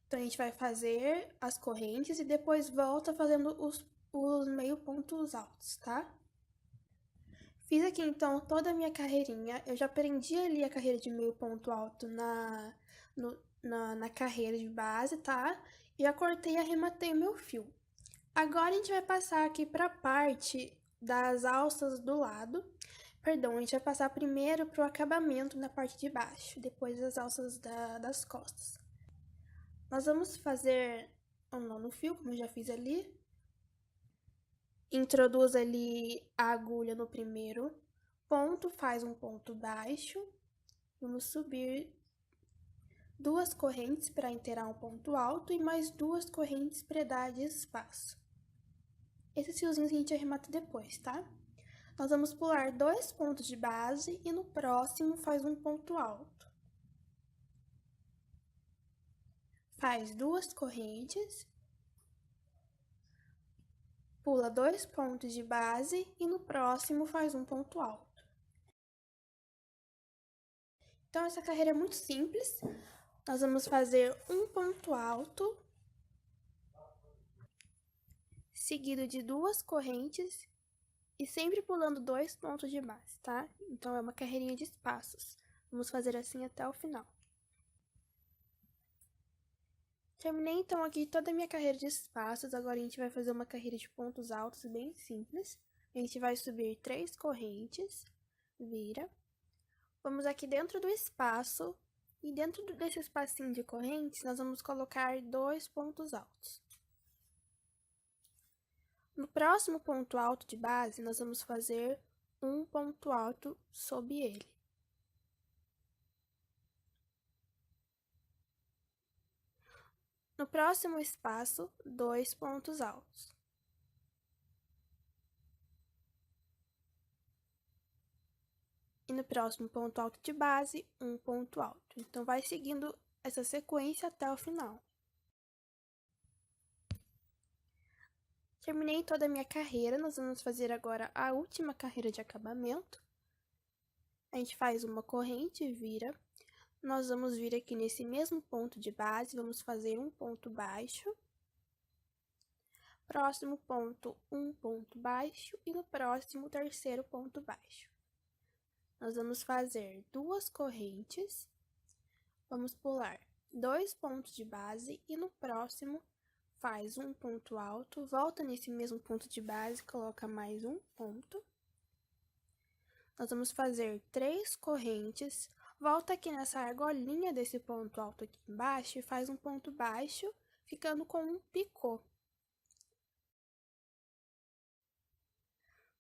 Speaker 1: Então, a gente vai fazer as correntes e depois volta fazendo os meio pontos altos, tá? Fiz aqui, então, toda a minha carreirinha. Eu já prendi ali a carreira de meio ponto alto na carreira de base, tá? E já cortei e arrematei o meu fio. Agora, a gente vai passar aqui pra parte das alças do lado. Perdão, a gente vai passar primeiro pro acabamento na parte de baixo, depois das alças das costas. Nós vamos fazer um nó no fio, como eu já fiz ali. Introduz ali a agulha no primeiro ponto, faz um ponto baixo. Vamos subir 2 correntes para inteirar um ponto alto e mais 2 correntes para dar de espaço. Esses fiozinhos a gente arremata depois, tá? Nós vamos pular 2 pontos de base e no próximo faz um ponto alto. Faz 2 correntes, pula 2 pontos de base e no próximo faz um ponto alto. Então, essa carreira é muito simples. Nós vamos fazer um ponto alto, seguido de 2 correntes e sempre pulando 2 pontos de base, tá? Então, é uma carreirinha de espaços. Vamos fazer assim até o final. Terminei, então, aqui toda a minha carreira de espaços. Agora, a gente vai fazer uma carreira de pontos altos bem simples. A gente vai subir 3 correntes, vira. Vamos aqui dentro do espaço. E dentro desse espacinho de correntes, nós vamos colocar 2 pontos altos. No próximo ponto alto de base, nós vamos fazer um ponto alto sob ele. No próximo espaço, 2 pontos altos. E no próximo ponto alto de base, um ponto alto. Então, vai seguindo essa sequência até o final. Terminei toda a minha carreira, nós vamos fazer agora a última carreira de acabamento. A gente faz uma corrente, vira. Nós vamos vir aqui nesse mesmo ponto de base, vamos fazer um ponto baixo. Próximo ponto, um ponto baixo e no próximo, terceiro ponto baixo. Nós vamos fazer 2 correntes, vamos pular 2 pontos de base e no próximo faz um ponto alto, volta nesse mesmo ponto de base, coloca mais um ponto. Nós vamos fazer 3 correntes, volta aqui nessa argolinha desse ponto alto aqui embaixo e faz um ponto baixo, ficando com um picô.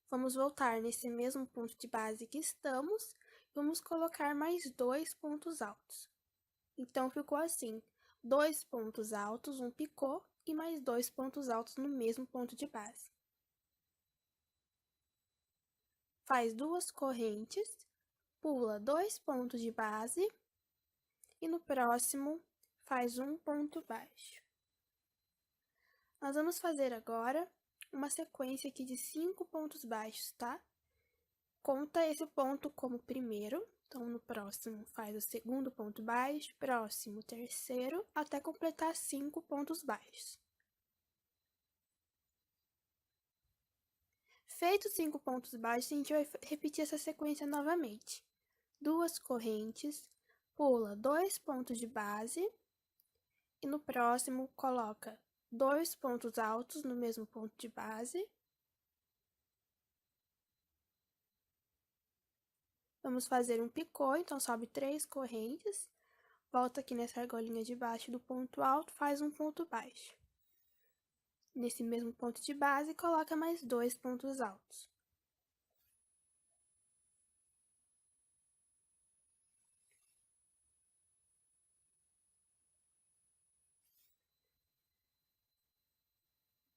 Speaker 1: Vamos voltar nesse mesmo ponto de base que estamos, vamos colocar mais 2 pontos altos. Então, ficou assim, 2 pontos altos, um picô e mais 2 pontos altos no mesmo ponto de base. Faz 2 correntes, pula 2 pontos de base e no próximo faz um ponto baixo. Nós vamos fazer agora uma sequência aqui de 5 pontos baixos, tá? Conta esse ponto como primeiro, então no próximo faz o segundo ponto baixo, próximo terceiro, até completar 5 pontos baixos. Feitos 5 pontos baixos, a gente vai repetir essa sequência novamente. 2 correntes, pula 2 pontos de base e no próximo coloca 2 pontos altos no mesmo ponto de base. Vamos fazer um picô, então sobe 3 correntes, volta aqui nessa argolinha de baixo do ponto alto, faz um ponto baixo. Nesse mesmo ponto de base, coloca mais 2 pontos altos.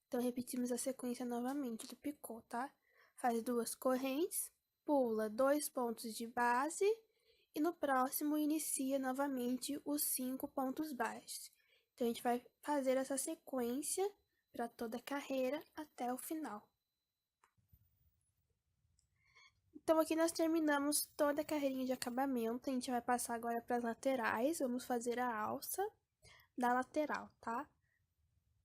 Speaker 1: Então, repetimos a sequência novamente do picô, tá? Faz 2 correntes, pula 2 pontos de base e no próximo inicia novamente os 5 pontos baixos. Então, a gente vai fazer essa sequência para toda a carreira até o final. Então, aqui nós terminamos toda a carreirinha de acabamento. A gente vai passar agora para as laterais. Vamos fazer a alça da lateral, tá?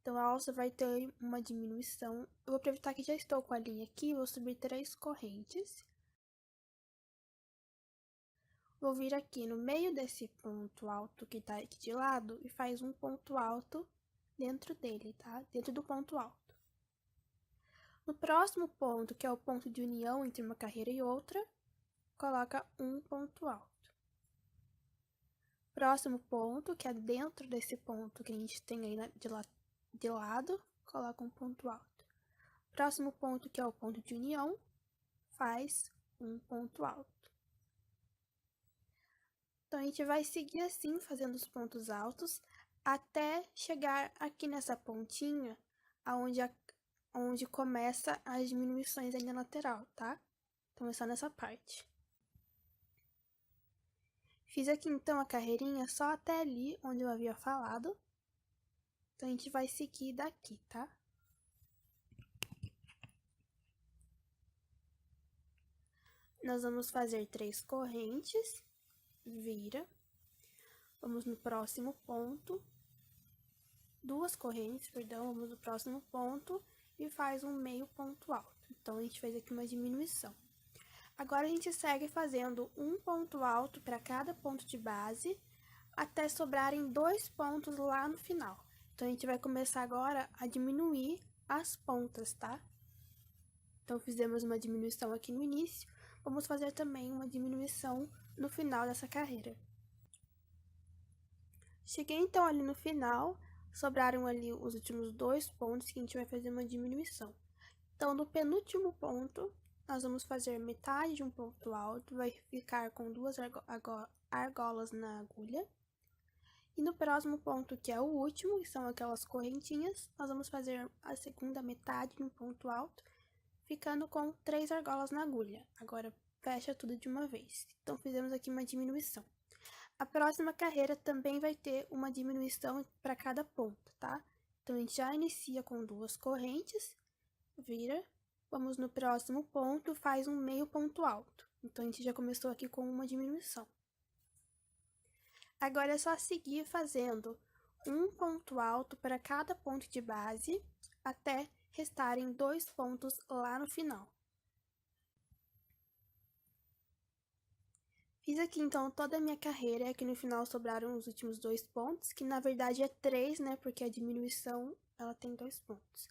Speaker 1: Então, a alça vai ter uma diminuição. Eu vou aproveitar que já estou com a linha aqui, vou subir 3 correntes. Vou vir aqui no meio desse ponto alto que tá aqui de lado e faz um ponto alto dentro dele, tá? Dentro do ponto alto. No próximo ponto, que é o ponto de união entre uma carreira e outra, coloca um ponto alto. Próximo ponto, que é dentro desse ponto que a gente tem aí de lado, coloca um ponto alto. Próximo ponto, que é o ponto de união, faz um ponto alto. Então, a gente vai seguir assim, fazendo os pontos altos, até chegar aqui nessa pontinha, onde começa as diminuições aí na lateral, tá? Então, é só nessa parte. Fiz aqui, então, a carreirinha só até ali, onde eu havia falado. Então, a gente vai seguir daqui, tá? Nós vamos fazer 3 correntes, vira. Vamos no próximo ponto. 2 correntes, perdão, vamos no próximo ponto e faz um meio ponto alto. Então, a gente fez aqui uma diminuição. Agora, a gente segue fazendo um ponto alto para cada ponto de base, até sobrarem 2 pontos lá no final. Então, a gente vai começar agora a diminuir as pontas, tá? Então, fizemos uma diminuição aqui no início, vamos fazer também uma diminuição no final dessa carreira. Cheguei, então, ali no final, sobraram ali os últimos 2 pontos que a gente vai fazer uma diminuição. Então, no penúltimo ponto, nós vamos fazer metade de um ponto alto, vai ficar com 2 argolas na agulha. E no próximo ponto, que é o último, que são aquelas correntinhas, nós vamos fazer a segunda metade de um ponto alto, ficando com 3 argolas na agulha. Agora, fecha tudo de uma vez. Então, fizemos aqui uma diminuição. A próxima carreira também vai ter uma diminuição para cada ponto, tá? Então, a gente já inicia com 2 correntes, vira, vamos no próximo ponto, faz um meio ponto alto. Então, a gente já começou aqui com uma diminuição. Agora, é só seguir fazendo um ponto alto para cada ponto de base, até restarem 2 pontos lá no final. Fiz aqui, então, toda a minha carreira, e aqui no final sobraram os últimos 2 pontos, que na verdade é 3, né, porque a diminuição, ela tem 2 pontos.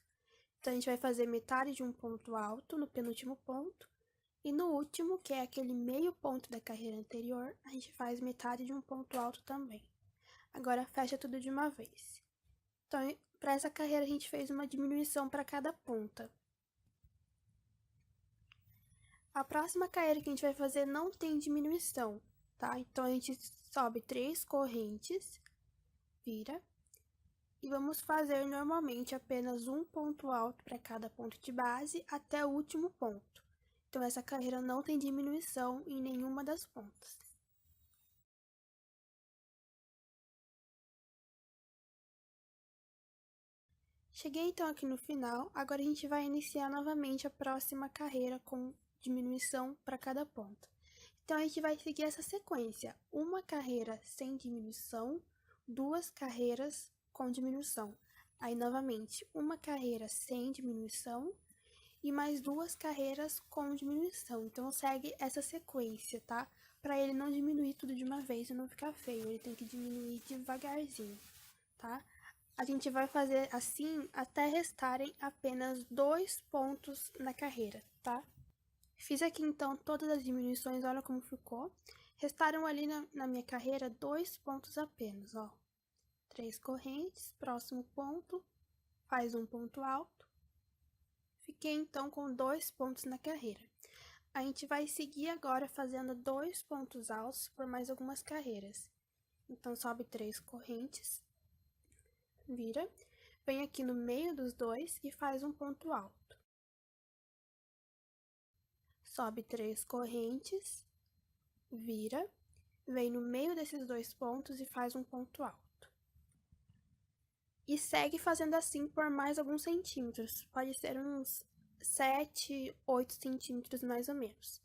Speaker 1: Então, a gente vai fazer metade de um ponto alto no penúltimo ponto, E no último, que é aquele meio ponto da carreira anterior, a gente faz metade de um ponto alto também. Agora fecha tudo de uma vez. Então, para essa carreira a gente fez uma diminuição para cada ponta. A próxima carreira que a gente vai fazer não tem diminuição, tá? Então a gente sobe 3 correntes, vira, e vamos fazer normalmente apenas um ponto alto para cada ponto de base até o último ponto. Então essa carreira não tem diminuição em nenhuma das pontas. Cheguei então aqui no final, agora a gente vai iniciar novamente a próxima carreira com diminuição para cada ponto. Então a gente vai seguir essa sequência: uma carreira sem diminuição, 2 carreiras com diminuição. Aí novamente, uma carreira sem diminuição e mais 2 carreiras com diminuição. Então segue essa sequência, tá? Para ele não diminuir tudo de uma vez e não ficar feio, ele tem que diminuir devagarzinho, tá? A gente vai fazer assim até restarem apenas 2 pontos na carreira, tá? Fiz aqui então todas as diminuições, olha como ficou. Restaram ali na minha carreira 2 pontos apenas, ó. 3 correntes, próximo ponto, faz um ponto alto. Fiquei então com 2 pontos na carreira. A gente vai seguir agora fazendo 2 pontos altos por mais algumas carreiras. Então sobe 3 correntes, vira, vem aqui no meio dos dois e faz um ponto alto. Sobe 3 correntes, vira, vem no meio desses 2 pontos e faz um ponto alto. E segue fazendo assim por mais alguns centímetros, pode ser uns 7, 8 centímetros mais ou menos.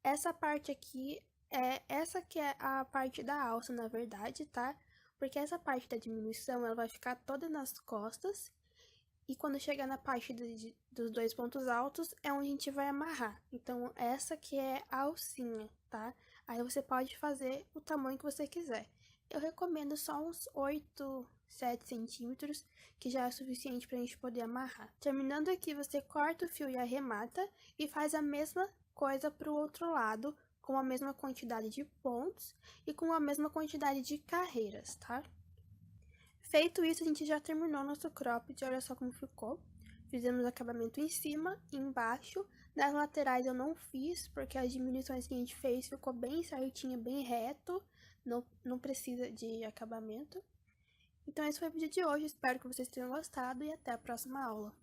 Speaker 1: Essa parte aqui essa que é a parte da alça, na verdade, tá? Porque essa parte da diminuição, ela vai ficar toda nas costas. E quando chegar na parte dos 2 pontos altos, é onde a gente vai amarrar. Então, essa que é a alcinha, tá? Aí você pode fazer o tamanho que você quiser. Eu recomendo só uns 8, 7 centímetros, que já é suficiente pra gente poder amarrar. Terminando aqui, você corta o fio e arremata e faz a mesma coisa pro outro lado, com a mesma quantidade de pontos e com a mesma quantidade de carreiras, tá? Feito isso, a gente já terminou nosso cropped, olha só como ficou. Fizemos acabamento em cima e embaixo. Nas laterais eu não fiz, porque as diminuições que a gente fez ficou bem certinho, bem reto. Não precisa de acabamento. Então esse foi o vídeo de hoje, espero que vocês tenham gostado e até a próxima aula.